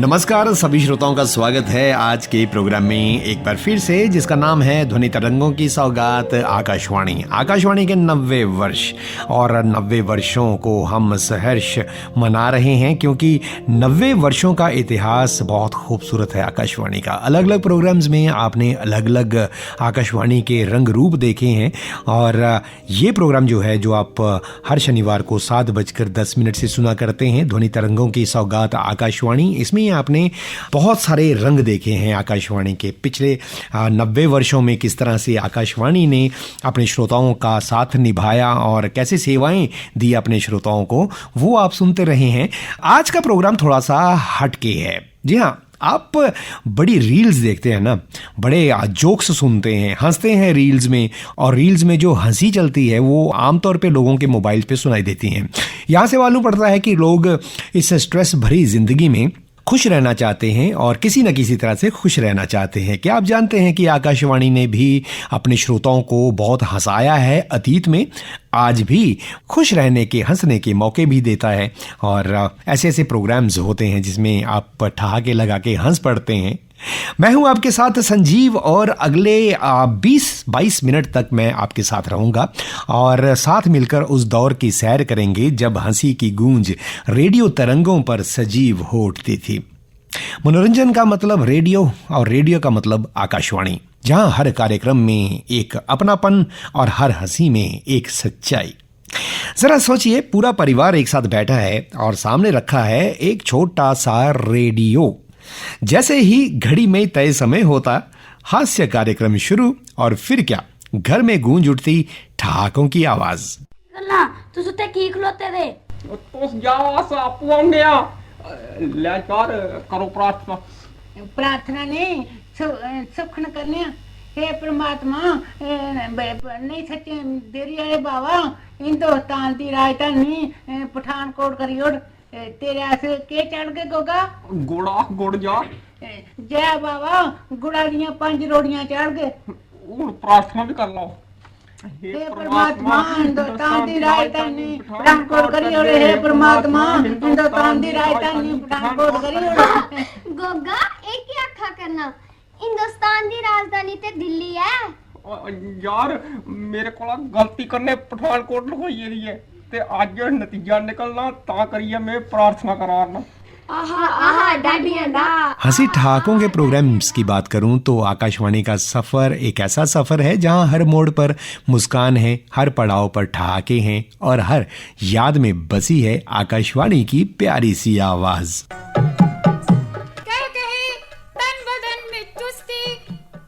नमस्कार सभी श्रोताओं का स्वागत है आज के प्रोग्राम में एक बार फिर से, जिसका नाम है ध्वनि तरंगों की सौगात आकाशवाणी के 90 वर्ष। और 90 वर्षों को हम सहर्ष मना रहे हैं क्योंकि 90 वर्षों का इतिहास बहुत खूबसूरत है आकाशवाणी का। अलग अलग प्रोग्राम्स में आपने अलग अलग आकाशवाणी के रंग रूप देखे हैं और ये प्रोग्राम जो है, जो आप हर शनिवार को 7:10 से सुना करते हैं, ध्वनि तरंगों की सौगात आकाशवाणी, इसमें आपने बहुत सारे रंग देखे हैं आकाशवाणी के। पिछले 90 वर्षों में किस तरह से आकाशवाणी ने अपने श्रोताओं का साथ निभाया और कैसे सेवाएं दी अपने श्रोताओं को, वो आप सुनते रहे हैं। आज का प्रोग्राम थोड़ा सा हटके है। जी हाँ, आप बड़ी रील्स देखते हैं ना, बड़े जोक्स सुनते हैं, हंसते हैं रील्स में, और रील्स में जो हंसी चलती है वो आमतौर पे लोगों के मोबाइल पे सुनाई देती हैं। यहाँ से मालूम पड़ता है कि लोग इस स्ट्रेस भरी जिंदगी में खुश रहना चाहते हैं और किसी न किसी तरह से खुश रहना चाहते हैं। क्या आप जानते हैं कि आकाशवाणी ने भी अपने श्रोताओं को बहुत हंसाया है अतीत में, आज भी खुश रहने के, हंसने के मौके भी देता है। और ऐसे ऐसे प्रोग्राम्स होते हैं जिसमें आप ठहाके लगा के हंस पड़ते हैं। मैं हूं आपके साथ संजीव और अगले 20-22 मिनट तक मैं आपके साथ रहूंगा और साथ मिलकर उस दौर की सैर करेंगे जब हंसी की गूंज रेडियो तरंगों पर सजीव हो उठती थी। मनोरंजन का मतलब रेडियो और रेडियो का मतलब आकाशवाणी, जहां हर कार्यक्रम में एक अपनापन और हर हंसी में एक सच्चाई। जरा सोचिए, पूरा परिवार एक साथ बैठा है और सामने रखा है एक छोटा सा रेडियो। जैसे ही घड़ी में तय समय होता, हास्य कार्यक्रम शुरू, और फिर क्या, घर में गूंज उठती ठहाकों की आवाज। तू सुते की खलोते दे तो जाओ सा पुआंगया ले यार करो प्रार्थना नहीं सुखन करने। हे परमात्मा, नहीं सच्चे देरी आए बाबा, हिंदुस्तान की राजधानी पठानकोट करी ओढ़ तेरे ऐसे के चढ़ के गोगा गुड़ जा जय बाबा, गुड़ा दियां 5 रोटियां चढ़ गए। प्रार्थना भी कर लो। हे परमात्मा, हिंदुस्तान की राजधानी पठानकोट करी ओढ़। हे परमात्मा, हिंदुस्तान की राजधानी पठानकोट करी ओढ़। गोगा एक ही आखा करना, हिंदुस्तान की राजधानी ते दिल्ली है। यार मेरे को गलती करने पठानकोट होई है ते आज नतीजा निकलना, ता करिए मैं प्रार्थना कराना। हंसी ठहाकों के प्रोग्राम्स की बात करूं तो आकाशवाणी का सफर एक ऐसा सफर है जहां हर मोड़ पर मुस्कान है, हर पड़ाव पर ठहाके हैं और हर याद में बसी है आकाशवाणी की प्यारी सी आवाज। तन बदन में चुस्ती,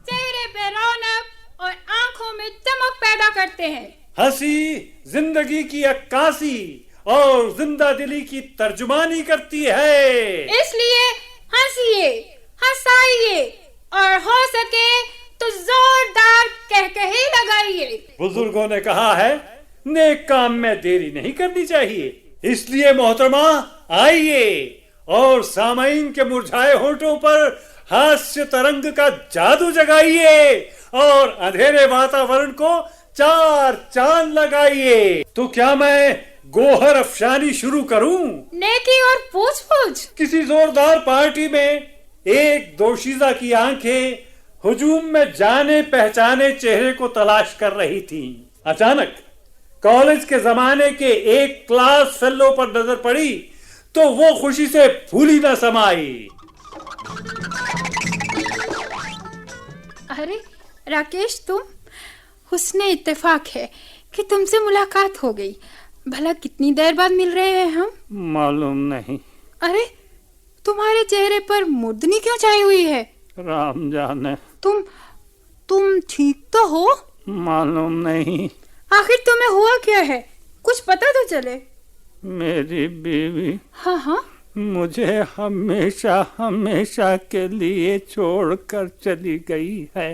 चेहरे पे रौनक और आंखों में चमक पैदा करते हैं। हंसी जिंदगी की अक्कासी और जिंदा दिली की तर्जुमानी करती है। इसलिए हंसिए, हंसाइए और हो सके तो जोरदार कहकही लगाइए। बुजुर्गों ने कहा है, नेक काम में देरी नहीं करनी चाहिए। इसलिए मोहतरमा, आइए और सामाईन के मुरझाए होठों पर हास्य तरंग का जादू जगाइए और अंधेरे वातावरण को 4 चांद लगाइए। तो क्या मैं गोहर अफशानी शुरू करूं? नेकी और पूछ-पूछ। किसी जोरदार पार्टी में एक दोशीज़ा की आंखें हुजूम में जाने पहचाने चेहरे को तलाश कर रही थीं। अचानक कॉलेज के जमाने के एक क्लास फेलो पर नजर पड़ी तो वो खुशी से फूली न समाई। अरे राकेश, तुम? हुस्ने इत्तेफाक है कि तुमसे मुलाकात हो गई। भला कितनी देर बाद मिल रहे हैं हम? मालूम नहीं। अरे तुम्हारे चेहरे पर मुर्दनी क्यों छाई हुई है? राम जाने। तुम ठीक तो हो? मालूम नहीं। आखिर तुम्हें हुआ क्या है, कुछ पता तो चले। मेरी बीवी हाँ मुझे हमेशा हमेशा के लिए छोड़कर चली गई है,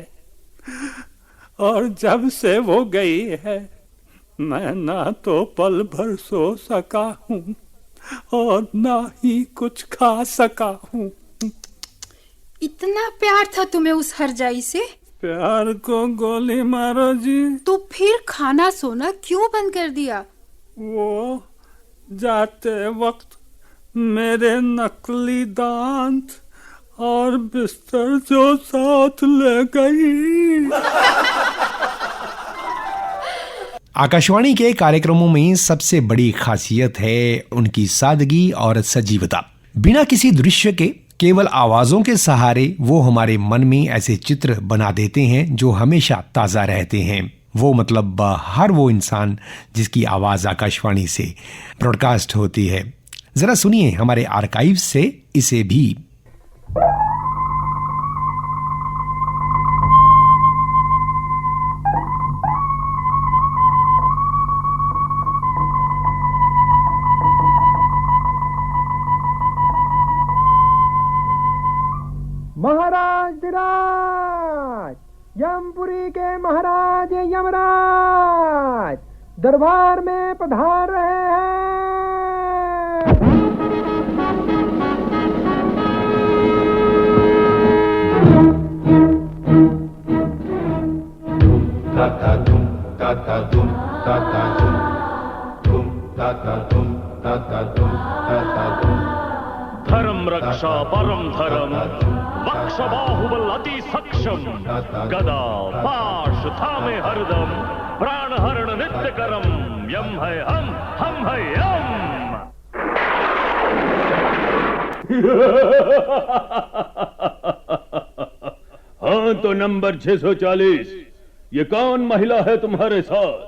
और जब से वो गई है मैं ना तो पल भर सो सका हूँ और ना ही कुछ खा सका हूँ। इतना प्यार था तुम्हें उस हरजाई से? प्यार को गोली मारो जी। तो फिर खाना सोना क्यों बंद कर दिया? वो जाते वक्त मेरे नकली दांत और बिस्तर जो साथ ले गई। आकाशवाणी के कार्यक्रमों में सबसे बड़ी खासियत है उनकी सादगी और सजीवता। बिना किसी दृश्य के केवल आवाजों के सहारे वो हमारे मन में ऐसे चित्र बना देते हैं जो हमेशा ताजा रहते हैं। वो मतलब हर वो इंसान जिसकी आवाज आकाशवाणी से ब्रॉडकास्ट होती है। जरा सुनिए हमारे आर्काइव से इसे भी। महाराज धीराज, यमपुरी के महाराज यमराज दरबार में पधार रहे हैं। ताता धुम ताता धुम ताता धुम धुम ताता धुम ताता धुम ताता धुम। धर्म रक्षा परम धर्म, वक्ष बाहुबल अति सक्षम, गदा पाश थामे हरदम, प्राण हरण नित्य करम, यम है हम है यम। हाँ तो नंबर 640, ये कौन महिला है तुम्हारे साथ?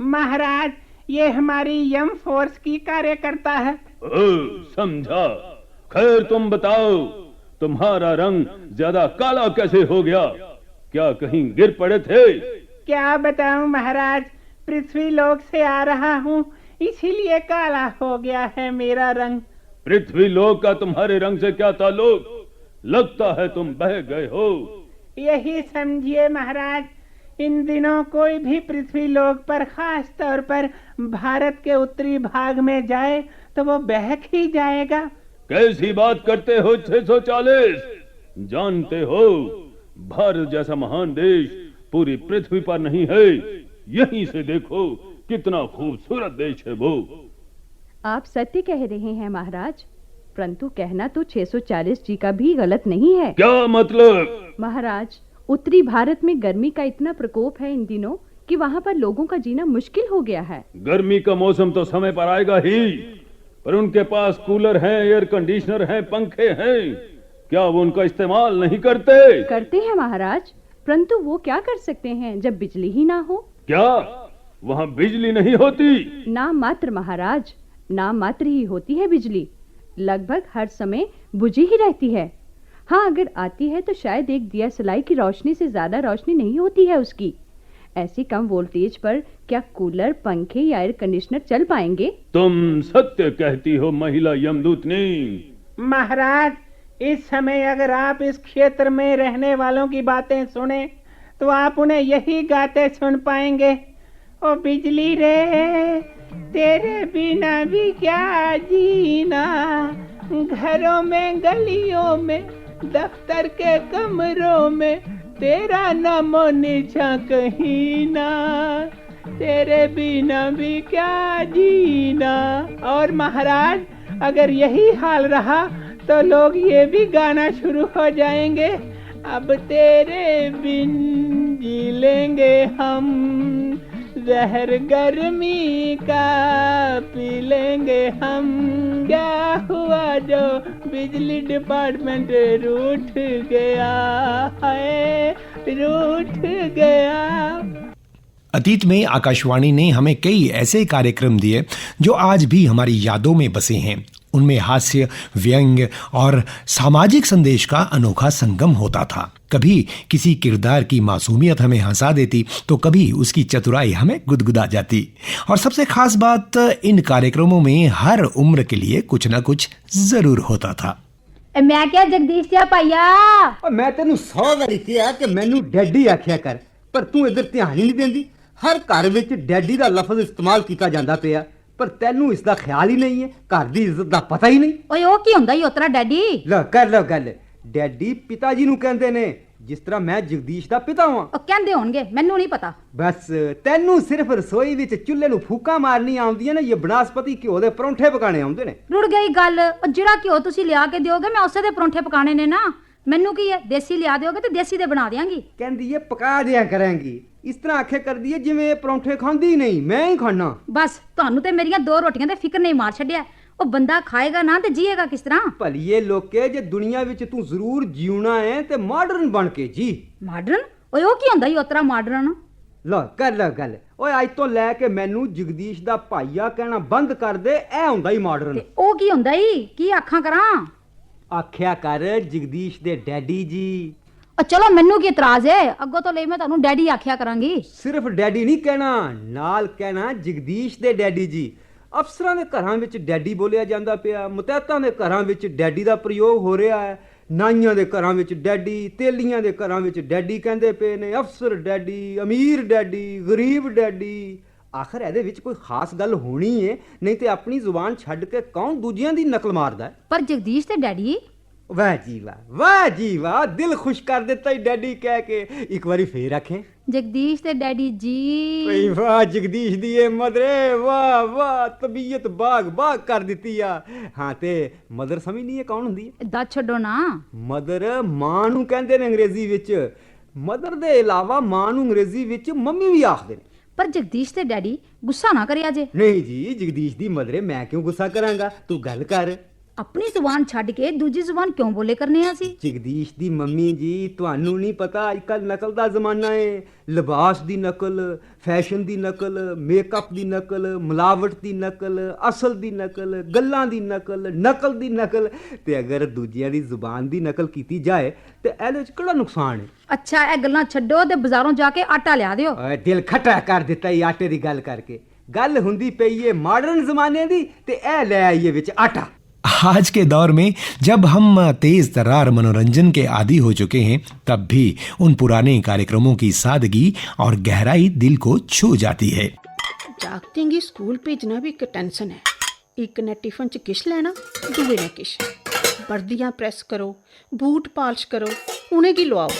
महाराज, ये हमारी यम फोर्स की कार्यकर्ता है। समझा। खैर तुम बताओ, तुम्हारा रंग ज्यादा काला कैसे हो गया? क्या कहीं गिर पड़े थे? क्या बताऊं महाराज, पृथ्वी लोक से आ रहा हूँ, इसीलिए काला हो गया है मेरा रंग। पृथ्वी लोक का तुम्हारे रंग से क्या ताल्लुक? लगता है तुम बह गए हो। यही समझिए महाराज, इन दिनों कोई भी पृथ्वी लोक पर, खास तौर पर भारत के उत्तरी भाग में जाए तो वो बहक ही जाएगा। कैसी बात करते हो 640? जानते हो, भारत जैसा महान देश पूरी पृथ्वी पर नहीं है। यहीं से देखो कितना खूबसूरत देश है वो। आप सत्य कह रहे हैं महाराज, परंतु कहना तो 640 जी का भी गलत नहीं है। क्या मतलब? महाराज, उत्तरी भारत में गर्मी का इतना प्रकोप है इन दिनों कि वहाँ पर लोगों का जीना मुश्किल हो गया है। गर्मी का मौसम तो समय पर आएगा ही, पर उनके पास कूलर हैं, एयर कंडीशनर हैं, पंखे हैं, क्या वो उनका इस्तेमाल नहीं करते? करते हैं महाराज, परंतु वो क्या कर सकते हैं जब बिजली ही ना हो। क्या वहाँ बिजली नहीं होती? नाम मात्र महाराज, नाम मात्र ही होती है बिजली। लगभग हर समय बुझी ही रहती है। हाँ, अगर आती है तो शायद एक दिया सलाई की रोशनी से ज्यादा रोशनी नहीं होती है उसकी। ऐसी कम वोल्टेज पर क्या कूलर, पंखे या एयर कंडीशनर चल पाएंगे? तुम सत्य कहती हो महिला यमदूतनी। महाराज, इस समय अगर आप इस क्षेत्र में रहने वालों की बातें सुने तो आप उन्हें यही गाते सुन पाएंगे। ओ बिजली रे, तेरे बिना भी क्या जीना, घरों में, गलियों में, दफ्तर के कमरों में, तेरा नामो निशा कहीं ना, तेरे बिना भी क्या जीना। और महाराज, अगर यही हाल रहा तो लोग ये भी गाना शुरू हो जाएंगे, अब तेरे बिन जी लेंगे हम, जहर गर्मी का पी लेंगे हम। क्या हुआ जो बिजली डिपार्टमेंट रूठ गया है, रूठ गया। अतीत में आकाशवाणी ने हमें कई ऐसे कार्यक्रम दिए जो आज भी हमारी यादों में बसे हैं। उनमें हास्य, व्यंग्य और सामाजिक संदेश का अनोखा संगम होता था। कभी किसी किरदार की मासूमियत हमें हंसा देती तो कभी उसकी चतुराई हमें गुदगुदा जाती। और सबसे खास बात, इन कार्यक्रमों में हर उम्र के लिए कुछ न कुछ जरूर होता था। मैं क्या जगदीश सिया पाइया, मैं तेनू 100 वारी कहा कि मैनू डैडी आख्या कर, पर तू इधर ध्यान ही नहीं देंदी। हर घर विच डैडी दा लफ्ज इस्तेमाल किया जाता पिया, पर तेनू इसका ख्याल ही नहीं है। घर दी इज्जत दा पता ही नहीं। ओए ओ की हुंदा ई उतरा डैडी? लो कर लो गल। डैडी पिता जी नू कहंदे ने, ਜਿਸ ਤਰ੍ਹਾਂ ਮੈਂ ਜਗਦੀਸ਼ ਦਾ ਪਿਤਾ ਹਾਂ। ਉਹ ਕਹਿੰਦੇ ਹੋਣਗੇ, ਮੈਨੂੰ ਨਹੀਂ ਪਤਾ। ਬਸ ਤੈਨੂੰ ਸਿਰਫ ਰਸੋਈ ਵਿੱਚ ਚੁੱਲ੍ਹੇ ਨੂੰ ਫੂਕਾਂ ਮਾਰਨੀ ਆਉਂਦੀਆਂ ਨੇ, ਇਹ ਬਨਾਸਪਤੀ ਘਿਓ ਦੇ ਪਰੌਂਠੇ ਪਕਾਣੇ ਆਉਂਦੇ ਨੇ। ਰੁੜ ਗਈ ਗੱਲ। ਉਹ ਜਿਹੜਾ ਘਿਓ ਤੁਸੀਂ ਲਿਆ ਕੇ ਦਿਓਗੇ ਮੈਂ ਉਸੇ ਦੇ ਪਰੌਂਠੇ ਪਕਾਣੇ ਨੇ ਨਾ। ਮੈਨੂੰ ਕੀ ਹੈ, ਦੇਸੀ ਲਿਆ ਦਿਓਗੇ ਤੇ ਦੇਸੀ ਦੇ ਬਣਾ ਦਿਆਂਗੀ। ਕਹਿੰਦੀ ਏ ਪਕਾ ਦਿਆ ਕਰਾਂਗੀ। ਇਸ ਤਰ੍ਹਾਂ ਆਖੇ ਕਰਦੀ ਏ ਜਿਵੇਂ ਪਰੌਂਠੇ ਖਾਂਦੀ ਨਹੀਂ, ਮੈਂ ਹੀ ਖਾਣਾ। ਬਸ ਤੁਹਾਨੂੰ ਤੇ ਮੇਰੀਆਂ 2 ਰੋਟੀਆਂ ਤੇ ਫਿਕਰ ਨਹੀਂ ਮਾਰ ਛੱਡਿਆ। ਉਹ ਬੰਦਾ ਖਾਏਗਾ ਨਾ ਤੇ ਜੀਏਗਾ ਕਿਸ ਤਰ੍ਹਾਂ? ਭਲੀਏ ਲੋਕੇ, ਜੇ ਦੁਨੀਆ ਵਿੱਚ ਤੂੰ ਜ਼ਰੂਰ ਜਿਉਣਾ ਹੈ ਤੇ ਮਾਡਰਨ ਬਣ ਕੇ ਜੀ। ਮਾਡਰਨ? ਓਏ ਉਹ ਕੀ ਹੁੰਦਾ ਈ ਉਤਰਾ ਮਾਡਰਨ? ਲੋ ਕਰ ਲੈ ਗੱਲ। ਓਏ ਅੱਜ ਤੋਂ ਲੈ ਕੇ ਮੈਨੂੰ ਜਗਦੀਸ਼ ਦਾ ਭਾਈਆ ਕਹਿਣਾ ਬੰਦ ਕਰ ਦੇ। ਇਹ ਹੁੰਦਾ ਹੀ ਮਾਡਰਨ। ਤੇ ਉਹ ਕੀ ਹੁੰਦਾ ਈ? ਕੀ ਆਖਾਂ ਕਰਾਂ? ਆਖਿਆ ਕਰ ਜਗਦੀਸ਼ ਦੇ ਡੈਡੀ ਜੀ। ਚਲੋ ਮੈਨੂੰ ਕੀ ਇਤਰਾਜ਼ ਹੈ? ਅੱਗੋਂ ਤੋਂ ਲਈ ਮੈਂ ਤੁਹਾਨੂੰ ਡੈਡੀ ਆਖਿਆ ਕਰਾਂਗੀ। ਸਿਰਫ ਡੈਡੀ ਨਹੀਂ ਕਹਿਣਾ, ਨਾਲ ਕਹਿਣਾ ਜਗਦੀਸ਼ ਦੇ ਡੈਡੀ ਜੀ। ਅਫਸਰਾਂ ਦੇ ਘਰਾਂ ਵਿੱਚ ਡੈਡੀ ਬੋਲਿਆ ਜਾਂਦਾ ਪਿਆ, ਮੁਤਹਿਤਾਂ ਦੇ ਘਰਾਂ ਵਿੱਚ ਡੈਡੀ ਦਾ ਪ੍ਰਯੋਗ ਹੋ ਰਿਹਾ ਹੈ, ਨਾਈਆਂ ਦੇ ਘਰਾਂ ਵਿੱਚ ਡੈਡੀ, ਤੇਲੀਆਂ ਦੇ ਘਰਾਂ ਵਿੱਚ ਡੈਡੀ ਕਹਿੰਦੇ ਪਏ ਨੇ। ਅਫਸਰ ਡੈਡੀ, ਅਮੀਰ ਡੈਡੀ, ਗਰੀਬ ਡੈਡੀ। ਆਖਰ ਇਹਦੇ ਵਿੱਚ ਕੋਈ ਖਾਸ ਗੱਲ ਹੋਣੀ ਹੈ, ਨਹੀਂ ਤੇ ਆਪਣੀ ਜ਼ੁਬਾਨ ਛੱਡ ਕੇ ਕੌਣ ਦੂਜਿਆਂ ਦੀ ਨਕਲ ਮਾਰਦਾ ਹੈ? ਪਰ ਜਗਦੀਸ਼ ਤੇ ਡੈਡੀ। ਵਾਹ ਜੀ ਵਾਹ, ਵਾਹ ਜੀ ਵਾਹ, ਦਿਲ ਖੁਸ਼ ਕਰ ਦਿੱਤਾ ਹੀ ਡੈਡੀ ਕਹਿ ਕੇ। ਇੱਕ ਵਾਰੀ ਫੇਰ ਆਖੇ, ਜਗਦੀਸ਼ ਤੇ ਡੈਡੀ ਜੀ। ਭਈ ਵਾਹ ਜਗਦੀਸ਼ ਦੀ ਇਹ ਮਦਰੇ, ਵਾਹ ਵਾਹ, ਤਬੀਅਤ ਬਾਗ ਬਾਗ ਕਰ ਦਿੱਤੀ ਆ। ਹਾਂ ਤੇ ਮਦਰ ਸਮਝਦੀ ਹੈ ਕੌਣ ਹੁੰਦੀ ਹੈ? ਦੱਸ ਛੱਡੋ ਨਾ। ਮਦਰ ਮਾਂ ਨੂੰ ਕਹਿੰਦੇ ਨੇ ਅੰਗਰੇਜ਼ੀ ਵਿੱਚ। ਮਦਰ ਦੇ ਇਲਾਵਾ ਮਾਂ ਨੂੰ ਅੰਗਰੇਜ਼ੀ ਵਿੱਚ ਮੰਮੀ ਵੀ ਆਖਦੇ ਨੇ। ਪਰ ਜਗਦੀਸ਼ ਤੇ ਡੈਡੀ ਗੁੱਸਾ ਨਾ ਕਰਿਆ ਜੇ। ਨਹੀਂ ਜੀ, ਜਗਦੀਸ਼ ਦੀ ਮਦਰੇ, ਮੈਂ ਕਿਉਂ ਗੁੱਸਾ ਕਰਾਂਗਾ? ਤੂੰ ਗੱਲ ਕਰ। ਆਪਣੀ ਜ਼ੁਬਾਨ ਛੱਡ ਕੇ ਦੂਜੀ ਜ਼ੁਬਾਨ ਕਿਉਂ ਬੋਲੇ ਕਰਨੇ ਆ ਸੀ? ਜਗਦੀਸ਼ ਦੀ ਮੰਮੀ ਜੀ, ਤੁਹਾਨੂੰ ਨਹੀਂ ਪਤਾ ਅੱਜ ਕੱਲ ਨਕਲ ਦਾ ਜ਼ਮਾਨਾ ਹੈ। ਲਿਬਾਸ ਦੀ ਨਕਲ, ਫੈਸ਼ਨ ਦੀ ਨਕਲ, ਮੇਕਅਪ ਦੀ ਨਕਲ, ਮਿਲਾਵਟ ਦੀ ਨਕਲ, ਅਸਲ ਦੀ ਨਕਲ, ਗੱਲਾਂ ਦੀ ਨਕਲ, ਨਕਲ ਦੀ ਨਕਲ। ਤੇ ਅਗਰ ਦੂਜਿਆਂ ਦੀ ਜ਼ੁਬਾਨ ਦੀ ਨਕਲ ਕੀਤੀ ਜਾਏ ਤੇ ਇਹਦੇ ਵਿੱਚ ਕਿਹੜਾ ਨੁਕਸਾਨ ਹੈ? ਅੱਛਾ ਇਹ ਗੱਲਾਂ ਛੱਡੋ ਤੇ ਬਾਜ਼ਾਰੋਂ ਜਾ ਕੇ ਆਟਾ ਲਿਆ ਦਿਓ। ਓਏ ਦਿਲ ਖੱਟਾ ਕਰ ਦਿੱਤਾ ਇਹ ਆਟੇ ਦੀ ਗੱਲ ਕਰਕੇ। ਗੱਲ ਹੁੰਦੀ ਪਈ ਏ ਮਾਡਰਨ ਜ਼ਮਾਨੇ ਦੀ ਤੇ ਇਹ ਲੈ ਆਈਏ ਵਿੱਚ ਆਟਾ। आज के दौर में जब हम तेज तर्रार मनोरंजन के आदी हो चुके हैं, तब भी उन पुराने कार्यक्रमों की सादगी और गहराई दिल को छू जाती है। जागते गी स्कूल भेजना भी एक टेंशन है। एक ने टिफन च किश लेना, दूए ने किश। वर्दियां प्रेस करो, बूट पालिश करो, उन्हें की लुआओ।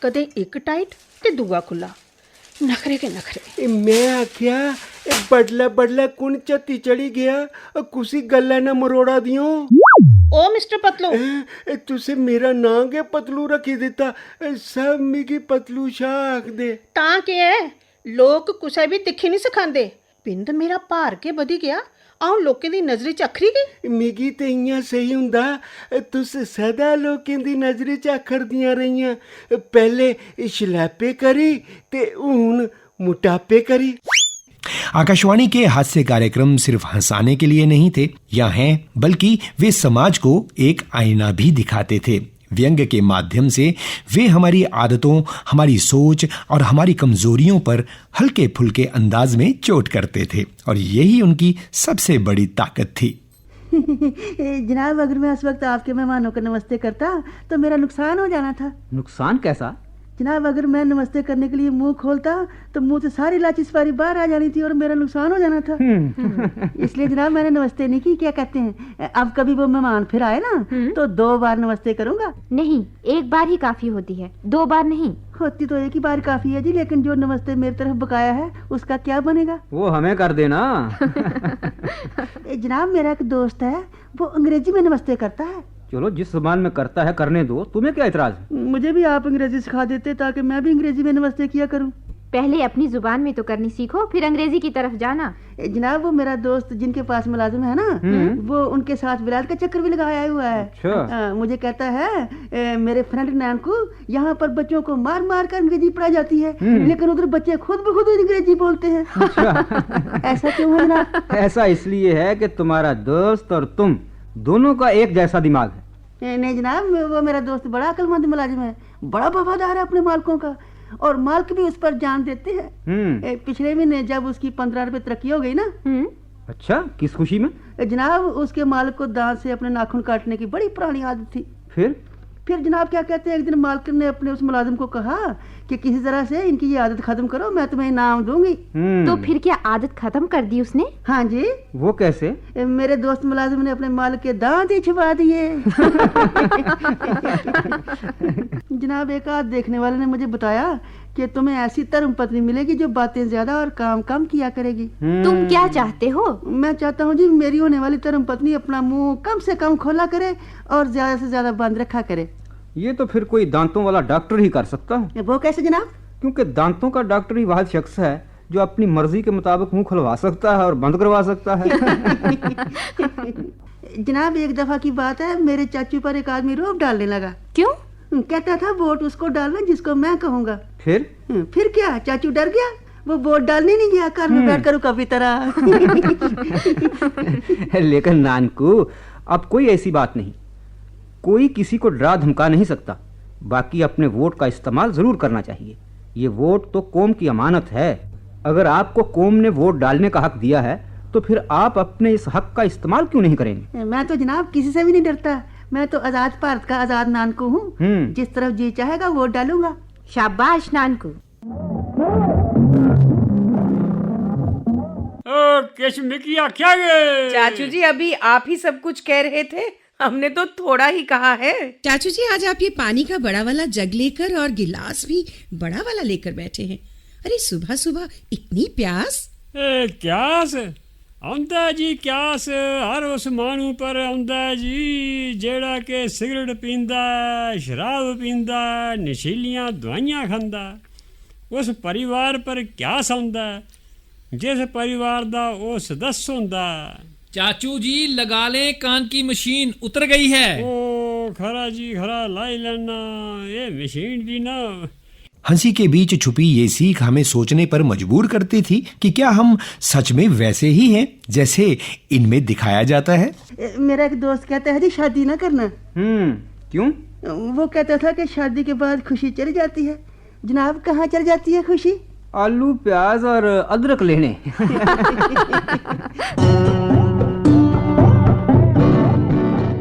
कदे एक टाइट ते दूआ खुला। नखरे के नखरे। मैं आख्या बडला बडला कुण झत्ती चढ़ी गया, कुसी गल्ला ना मरोड़ा दियो। ओ मिस्टर पतलू, तुसे मेरा नाम के पतलू रखी दिता, सब मिगी पतलू शाह आख दे। तां के है लोग कुसे भी तिखी नहीं सिखांदे। पिंड मेरा भार के बधी गया, आऊं लोकें दी नजरी च अखरी गई। मिगी ते इयां सही हुंदा, तुस सदा लोकें दी नजरी च अखरदियां रहियां। पहले शलैपे करी ते हुन मोटापे करी। आकाशवाणी के हास्य कार्यक्रम सिर्फ हंसाने के लिए नहीं थे या हैं, बल्कि वे समाज को एक आईना भी दिखाते थे। व्यंग के माध्यम से वे हमारी आदतों, हमारी सोच और हमारी कमजोरियों पर हल्के फुल्के अंदाज में चोट करते थे, और यही उनकी सबसे बड़ी ताकत थी। जनाब अगर मैं इस वक्त आपके मेहमानों को नमस्ते करता तो मेरा नुकसान हो जाना था। नुकसान कैसा? जनाब अगर मैं नमस्ते करने के लिए मुंह खोलता तो मुंह से सारी लाची सवारी बाहर आ जानी थी और मेरा नुकसान हो जाना था। इसलिए जनाब मैंने नमस्ते नहीं की। क्या कहते हैं, अब कभी वो मेहमान फिर आए ना तो 2 बार नमस्ते करूंगा। नहीं, 1 बार ही काफी होती है, 2 बार नहीं होती। तो 1 ही बार काफी है जी, लेकिन जो नमस्ते मेरी तरफ बकाया है उसका क्या बनेगा? वो हमें कर देना। जनाब मेरा एक दोस्त है, वो अंग्रेजी में नमस्ते करता है। चलो जिस जबान में करता है करने दो, तुम्हें क्या इतराज? मुझे भी आप अंग्रेजी सिखा देते ताकि मैं भी अंग्रेजी में नमस्ते किया करूं। पहले अपनी जुबान में तो करनी सीखो, फिर अंग्रेजी की तरफ जाना। जनाब वो मेरा दोस्त जिनके पास मुलाजिम है ना, वो उनके साथ विलायत का चक्कर भी लगाया हुआ है। अच्छा। मुझे कहता है मेरे फ्रेंड नैन को यहाँ पर बच्चों को मार मार कर अंग्रेजी पढ़ाई जाती है, लेकिन उधर बच्चे खुद ब खुद अंग्रेजी बोलते हैं। अच्छा। ऐसा क्यों है जनाब? ऐसा इसलिए है कि तुम्हारा दोस्त और तुम दोनों का एक जैसा दिमाग है। नहीं जनाब, वो मेरा दोस्त बड़ा अक्लमंद मुलाजिम है, बड़ा वफादार है अपने मालिकों का, और मालिक भी उस पर जान देते हैं। पिछले महीने जब उसकी 15 रुपए तरक्की हो गई ना। अच्छा, किस खुशी में? जनाब उसके मालिक को दांत से अपने नाखून काटने की बड़ी पुरानी आदत थी। फिर फिर जनाब क्या कहते हैं, एक दिन मालकिन ने अपने उस मुलाजिम को कहा कि किसी तरह से इनकी ये आदत खत्म करो, मैं तुम्हें इनाम दूंगी। तो फिर क्या आदत खत्म कर दी उसने? हाँ जी। वो कैसे? मेरे दोस्त मुलाजिम ने अपने मालिक के दांत ही छुपा दिए। जनाब एक आध देखने वाले ने मुझे बताया कि तुम्हें ऐसी धर्म पत्नी मिलेगी जो बातें ज्यादा और काम कम किया करेगी। तुम क्या चाहते हो? मैं चाहता हूँ जी मेरी होने वाली धर्म पत्नी अपना मुंह कम से कम खोला करे और ज्यादा से ज्यादा बंद रखा करे। ये तो फिर कोई दांतों वाला डॉक्टर ही कर सकता है। वो कैसे जनाब? क्योंकि दांतों का डॉक्टर ही वह शख्स है जो अपनी मर्जी के मुताबिक मुंह खुलवा सकता है और बंद करवा सकता है। जनाब एक दफा की बात है, मेरे चाचू पर एक आदमी रोब डालने लगा। क्यों? कहता था वोट उसको डालना जिसको मैं कहूँगा। फिर क्या, चाचू डर गया, वो वोट डालने नहीं गया, कार में बैठ कर कभी तरह। लेकिन नानकू अब कोई ऐसी बात नहीं, कोई किसी को डरा धमका नहीं सकता। बाकी अपने वोट का इस्तेमाल जरूर करना चाहिए। ये वोट तो कौम की अमानत है। अगर आपको कौम ने वोट डालने का हक दिया है तो फिर आप अपने इस हक का इस्तेमाल क्यों नहीं करेंगे? मैं तो जनाब किसी से भी नहीं डरता। मैं तो आजाद भारत का आजाद नानकू हूँ। जिस तरफ जी चाहेगा वोट डालूंगा। शाबाश नानकू। किया क्या गए? चाचू जी अभी आप ही सब कुछ कह रहे थे, हमने तो थोड़ा ही कहा है। चाचू जी आज आप ये पानी का बड़ा वाला जग लेकर और गिलास भी बड़ा वाला लेकर बैठे हैं। अरे सुबह सुबह इतनी प्यास? क्यास आंदा जी, क्यास हर उस मानू पर आंदा जी जेड़ा के सिगरेट पींदा, शराब पींदा, नशीलियां दवाइयां खांदा। उस परिवार पर क्यास आंदा जिस परिवार दा वो सदस्य होंदा। चाचू जी लगा लें कान की मशीन, उतर गई है। ओ खरा जी खरा, लाई लेना ये मशीन भी ना। हंसी के बीच छुपी ये सीख हमें सोचने पर मजबूर करती थी कि क्या हम सच में वैसे ही हैं जैसे इनमें दिखाया जाता है। मेरा एक दोस्त कहता है जी शादी ना करना। क्यों? वो कहता था कि शादी के बाद खुशी चली जाती है। जनाब कहाँ चली जाती है खुशी? आलू प्याज और अदरक लेने।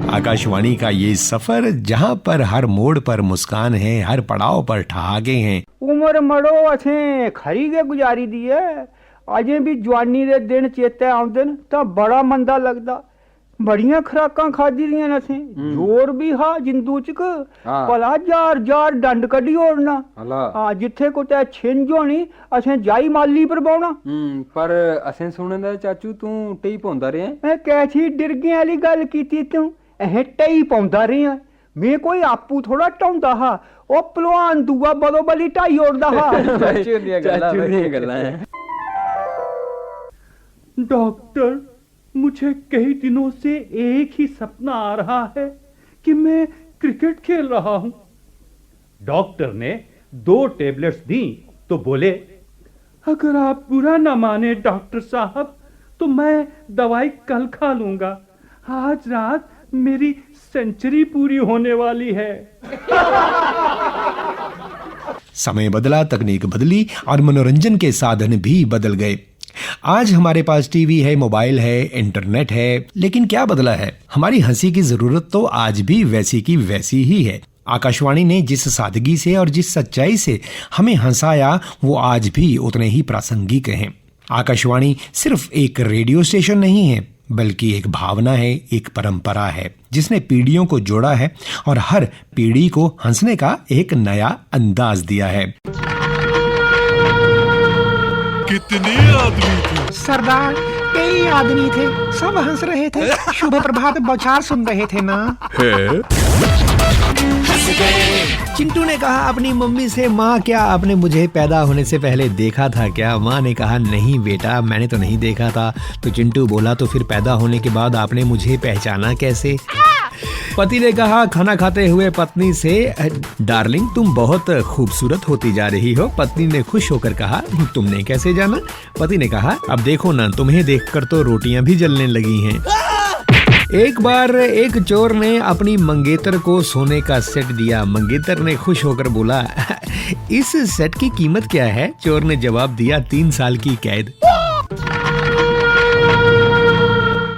आकाशवाणी का ये सफर जहाँ पर हर मोड़ पर मुस्कान है, हर पड़ाव पर ठहाके हैं। उम्र मड़ो असें खरी के गुजारी दी है। अजें भी जवानी दे दिन चेते आउंदे न तां बड़ा मंदा लगदा। बड़ियां खराकां खादी दियां न असें, जोर भी हा जिंदू च भला जार जार डंड कड्डी ओड़ना। हां जिथे कुतै छिंज होनी असें जाई माली पर बाउना। पर असें सुने दा चाचू तू टेई पौंदा रेहा। मैं कैसी डिरगे वाली गल कीती तू? अहें टेई पौंदा रेहा। मैं कोई आपू थोड़ा टौंदा हा, ओ पहलवान दूआ बदो बली ढाई ओड़दा हा। चाचू दियां गल्लां हैं। डॉक्टर मुझे कई दिनों से एक ही सपना आ रहा है कि मैं क्रिकेट खेल रहा हूं। डॉक्टर ने 2 टेबलेट्स दी तो बोले, अगर आप बुरा ना माने डॉक्टर साहब तो मैं दवाई कल खा लूंगा। आज रात मेरी सेंचुरी पूरी होने वाली है। समय बदला, तकनीक बदली और मनोरंजन के साधन भी बदल गए। आज हमारे पास टीवी है, मोबाइल है, इंटरनेट है, लेकिन क्या बदला है? हमारी हंसी की जरूरत तो आज भी वैसी की वैसी ही है। आकाशवाणी ने जिस सादगी से और जिस सच्चाई से हमें हंसाया वो आज भी उतने ही प्रासंगिक हैं। आकाशवाणी सिर्फ एक रेडियो स्टेशन नहीं है बल्कि एक भावना है, एक परंपरा है जिसने पीढ़ियों को जोड़ा है और हर पीढ़ी को हंसने का एक नया अंदाज दिया है। कितने आदमी थे सरदार? कई आदमी थे, सब हंस रहे थे, शुभ प्रभात बौछार सुन रहे थे ना। चिंटू ने कहा अपनी मम्मी से, माँ क्या आपने मुझे पैदा होने से पहले देखा था क्या? माँ ने कहा नहीं बेटा मैंने तो नहीं देखा था। तो चिंटू बोला तो फिर पैदा होने के बाद आपने मुझे पहचाना कैसे? पति ने कहा खाना खाते हुए पत्नी से, डार्लिंग तुम बहुत खूबसूरत होती जा रही हो। पत्नी ने खुश होकर कहा तुमने कैसे जाना? पति ने कहा अब देखो ना तुम्हें देखकर तो रोटियां भी जलने लगी हैं। एक बार एक चोर ने अपनी मंगेतर को सोने का सेट दिया। मंगेतर ने खुश होकर बोला इस सेट की कीमत क्या है? चोर ने जवाब दिया 3 साल की कैद।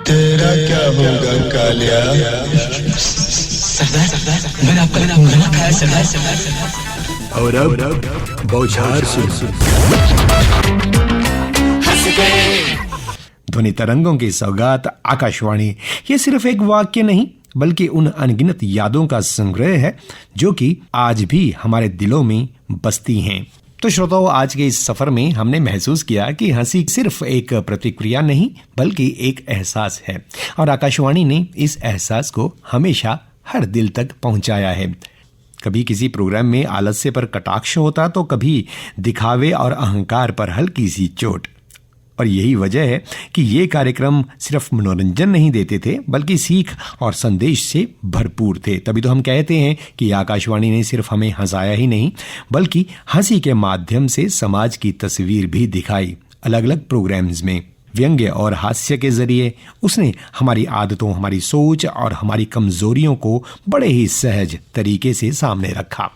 तेरा क्या होगा कालिया? सरदार मैंने आपका नमक खाया सरदार। और अब बौछार सुन। ध्वनि तरंगों की सौगात आकाशवाणी, ये सिर्फ एक वाक्य नहीं बल्कि उन अनगिनत यादों का संग्रह है जो कि आज भी हमारे दिलों में बसती हैं। तो श्रोताओं, आज के इस सफर में हमने महसूस किया कि हंसी सिर्फ एक प्रतिक्रिया नहीं बल्कि एक एहसास है, और आकाशवाणी ने इस एहसास को हमेशा हर दिल तक पहुंचाया है। कभी किसी प्रोग्राम में आलस्य पर कटाक्ष होता तो कभी दिखावे और अहंकार पर हल्की सी चोट, और यही वजह है कि ये कार्यक्रम सिर्फ मनोरंजन नहीं देते थे बल्कि सीख और संदेश से भरपूर थे। तभी तो हम कहते हैं कि आकाशवाणी ने सिर्फ हमें हंसाया ही नहीं बल्कि हंसी के माध्यम से समाज की तस्वीर भी दिखाई। अलग अलग प्रोग्राम्स में व्यंग्य और हास्य के जरिए उसने हमारी आदतों, हमारी सोच और हमारी कमजोरियों को बड़े ही सहज तरीके से सामने रखा।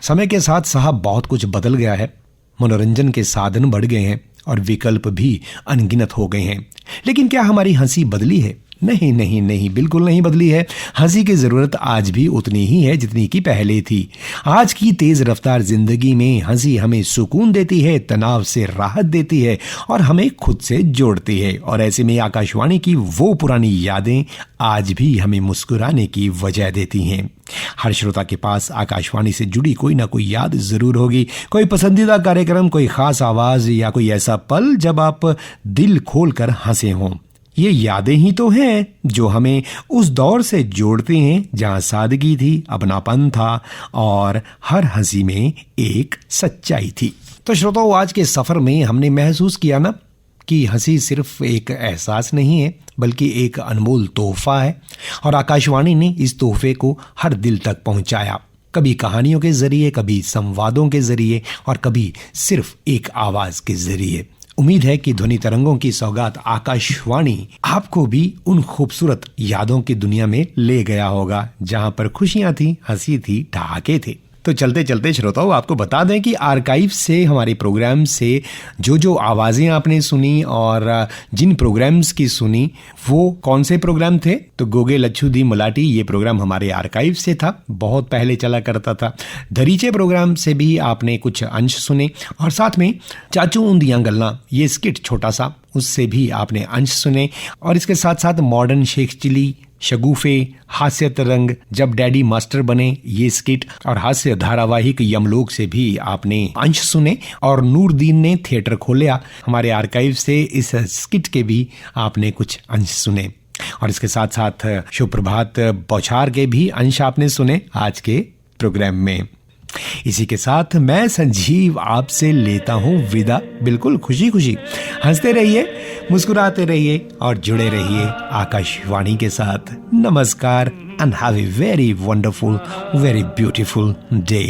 समय के साथ साहब बहुत कुछ बदल गया है, मनोरंजन के साधन बढ़ गए हैं और विकल्प भी अनगिनत हो गए हैं, लेकिन क्या हमारी हंसी बदली है? नहीं नहीं नहीं, बिल्कुल नहीं बदली है। हंसी की जरूरत आज भी उतनी ही है जितनी की पहले थी। आज की तेज रफ्तार जिंदगी में हंसी हमें सुकून देती है, तनाव से राहत देती है और हमें खुद से जोड़ती है, और ऐसे में आकाशवाणी की वो पुरानी यादें आज भी हमें मुस्कुराने की वजह देती हैं। हर श्रोता के पास आकाशवाणी से जुड़ी कोई ना कोई याद जरूर होगी, कोई पसंदीदा कार्यक्रम, कोई खास आवाज या कोई ऐसा पल जब आप दिल खोलकर हंसे हों। ये यादें ही तो हैं जो हमें उस दौर से जोड़ती हैं जहां सादगी थी, अपनापन था और हर हंसी में एक सच्चाई थी। तो श्रोताओं, आज के सफर में हमने महसूस किया ना कि हंसी सिर्फ एक एहसास नहीं है बल्कि एक अनमोल तोहफा है, और आकाशवाणी ने इस तोहफे को हर दिल तक पहुंचाया, कभी कहानियों के जरिए, कभी संवादों के जरिए और कभी सिर्फ एक आवाज के जरिए। उम्मीद है कि ध्वनि तरंगों की सौगात आकाशवाणी आपको भी उन खूबसूरत यादों की दुनिया में ले गया होगा जहां पर खुशियां थी, हंसी थी, ठहाके थे। तो चलते चलते श्रोताओं, आपको बता दें कि आर्काइव से, हमारे प्रोग्राम से जो आवाज़ें आपने सुनी और जिन प्रोग्राम्स की सुनी वो कौन से प्रोग्राम थे, तो गोगे लच्छू दी मलाटी ये प्रोग्राम हमारे आर्काइव से था, बहुत पहले चला करता था। दरीचे प्रोग्राम से भी आपने कुछ अंश सुने, और साथ में चाचू उंदियां गल्ला ये स्किट छोटा सा, उससे भी आपने अंश सुने, और इसके साथ साथ मॉडर्न शेख चिली, शगुफे, हास्य तरंग, जब डैडी मास्टर बने ये स्किट और हास्य धारावाहिक यमलोक से भी आपने अंश सुने, और नूरदीन ने थिएटर खोला हमारे आर्काइव से इस स्किट के भी आपने कुछ अंश सुने, और इसके साथ साथ शुभ प्रभात बौछार के भी अंश आपने सुने आज के प्रोग्राम में। इसी के साथ मैं संजीव आपसे लेता हूं विदा, बिल्कुल खुशी खुशी। हंसते रहिए, मुस्कुराते रहिए और जुड़े रहिए आकाशवाणी के साथ। नमस्कार and have a very wonderful, very beautiful day.